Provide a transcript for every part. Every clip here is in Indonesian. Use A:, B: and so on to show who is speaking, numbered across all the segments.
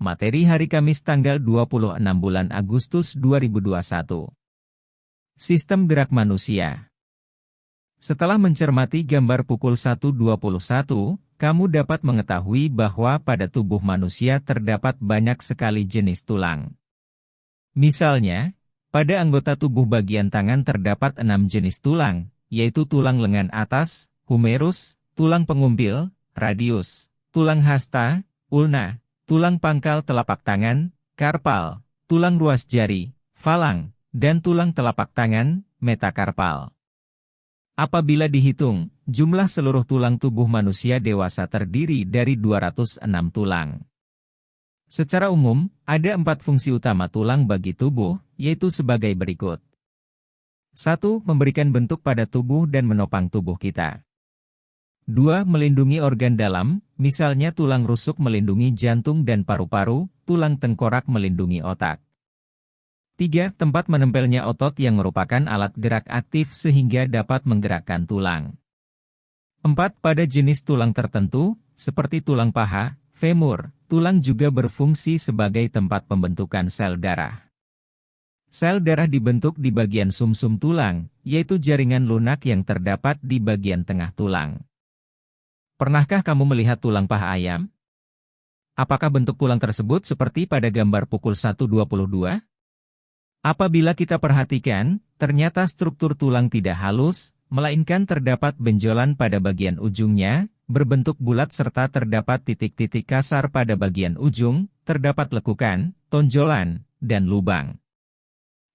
A: Materi hari Kamis tanggal 26 bulan Agustus 2021. Sistem gerak manusia. Setelah mencermati gambar pukul 1.21, kamu dapat mengetahui bahwa pada tubuh manusia terdapat banyak sekali jenis tulang. Misalnya, pada anggota tubuh bagian tangan terdapat 6 jenis tulang, yaitu tulang lengan atas, humerus, tulang pengumpil, radius, tulang hasta, ulna, tulang pangkal telapak tangan, karpal, tulang ruas jari, falang, dan tulang telapak tangan, metakarpal. Apabila dihitung, jumlah seluruh tulang tubuh manusia dewasa terdiri dari 206 tulang. Secara umum, ada 4 fungsi utama tulang bagi tubuh, yaitu sebagai berikut. 1. Memberikan bentuk pada tubuh dan menopang tubuh kita. 2. Melindungi organ dalam, misalnya tulang rusuk melindungi jantung dan paru-paru, tulang tengkorak melindungi otak. 3. Tempat menempelnya otot yang merupakan alat gerak aktif sehingga dapat menggerakkan tulang. 4. Pada jenis tulang tertentu, seperti tulang paha, femur, tulang juga berfungsi sebagai tempat pembentukan sel darah. Sel darah dibentuk di bagian sumsum tulang, yaitu jaringan lunak yang terdapat di bagian tengah tulang. Pernahkah kamu melihat tulang paha ayam? Apakah bentuk tulang tersebut seperti pada gambar pukul 1.22? Apabila kita perhatikan, ternyata struktur tulang tidak halus, melainkan terdapat benjolan pada bagian ujungnya, berbentuk bulat serta terdapat titik-titik kasar pada bagian ujung, terdapat lekukan, tonjolan, dan lubang.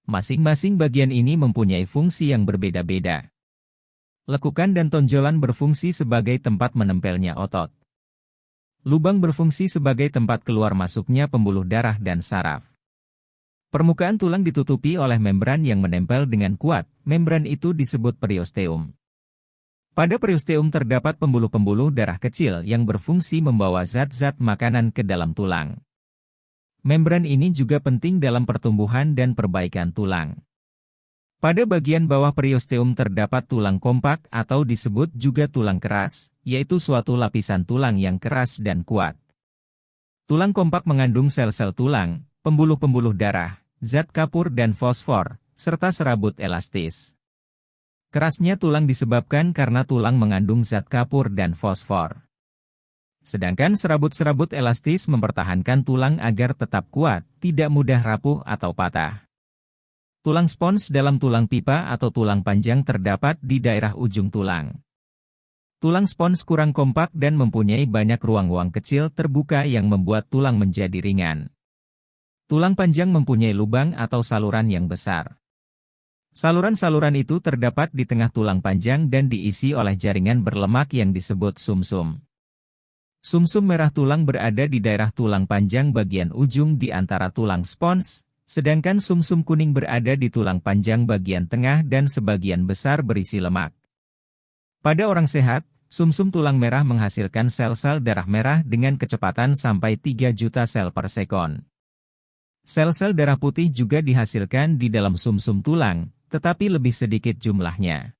A: Masing-masing bagian ini mempunyai fungsi yang berbeda-beda. Lekukan dan tonjolan berfungsi sebagai tempat menempelnya otot. Lubang berfungsi sebagai tempat keluar masuknya pembuluh darah dan saraf. Permukaan tulang ditutupi oleh membran yang menempel dengan kuat, membran itu disebut periosteum. Pada periosteum terdapat pembuluh-pembuluh darah kecil yang berfungsi membawa zat-zat makanan ke dalam tulang. Membran ini juga penting dalam pertumbuhan dan perbaikan tulang. Pada bagian bawah periosteum terdapat tulang kompak atau disebut juga tulang keras, yaitu suatu lapisan tulang yang keras dan kuat. Tulang kompak mengandung sel-sel tulang, pembuluh-pembuluh darah, zat kapur dan fosfor, serta serabut elastis. Kerasnya tulang disebabkan karena tulang mengandung zat kapur dan fosfor. Sedangkan serabut-serabut elastis mempertahankan tulang agar tetap kuat, tidak mudah rapuh atau patah. Tulang spons dalam tulang pipa atau tulang panjang terdapat di daerah ujung tulang. Tulang spons kurang kompak dan mempunyai banyak ruang-ruang kecil terbuka yang membuat tulang menjadi ringan. Tulang panjang mempunyai lubang atau saluran yang besar. Saluran-saluran itu terdapat di tengah tulang panjang dan diisi oleh jaringan berlemak yang disebut sumsum. Sumsum merah tulang berada di daerah tulang panjang bagian ujung di antara tulang spons, sedangkan sumsum kuning berada di tulang panjang bagian tengah dan sebagian besar berisi lemak. Pada orang sehat, sumsum tulang merah menghasilkan sel-sel darah merah dengan kecepatan sampai 3 juta sel per sekon. Sel-sel darah putih juga dihasilkan di dalam sumsum tulang, tetapi lebih sedikit jumlahnya.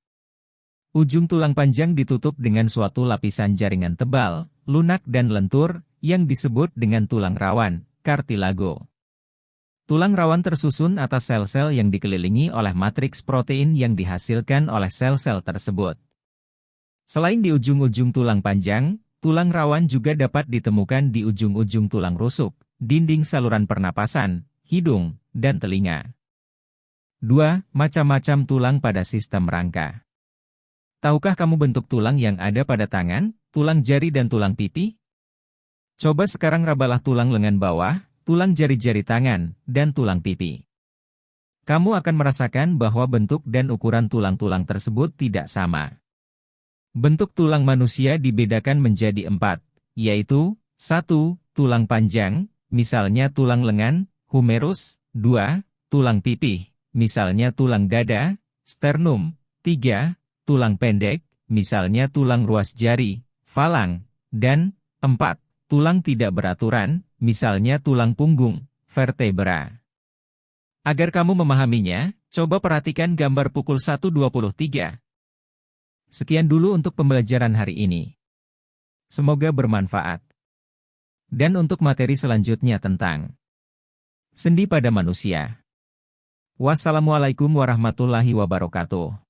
A: Ujung tulang panjang ditutup dengan suatu lapisan jaringan tebal, lunak dan lentur, yang disebut dengan tulang rawan, kartilago. Tulang rawan tersusun atas sel-sel yang dikelilingi oleh matriks protein yang dihasilkan oleh sel-sel tersebut. Selain di ujung-ujung tulang panjang, tulang rawan juga dapat ditemukan di ujung-ujung tulang rusuk, dinding saluran pernapasan, hidung, dan telinga. 2. Macam-macam tulang pada sistem rangka. Tahukah kamu bentuk tulang yang ada pada tangan, tulang jari dan tulang pipi? Coba sekarang rabalah tulang lengan bawah, tulang jari-jari tangan, dan tulang pipi. Kamu akan merasakan bahwa bentuk dan ukuran tulang-tulang tersebut tidak sama. Bentuk tulang manusia dibedakan menjadi 4, yaitu 1. Tulang panjang, misalnya tulang lengan, humerus. 2. Tulang pipi, misalnya tulang dada, sternum. 3. Tulang pendek, misalnya tulang ruas jari, falang. Dan 4. Tulang tidak beraturan, misalnya tulang punggung, vertebra. Agar kamu memahaminya, coba perhatikan gambar pukul 1.23. Sekian dulu untuk pembelajaran hari ini. Semoga bermanfaat. Dan untuk materi selanjutnya tentang sendi pada manusia. Wassalamualaikum warahmatullahi wabarakatuh.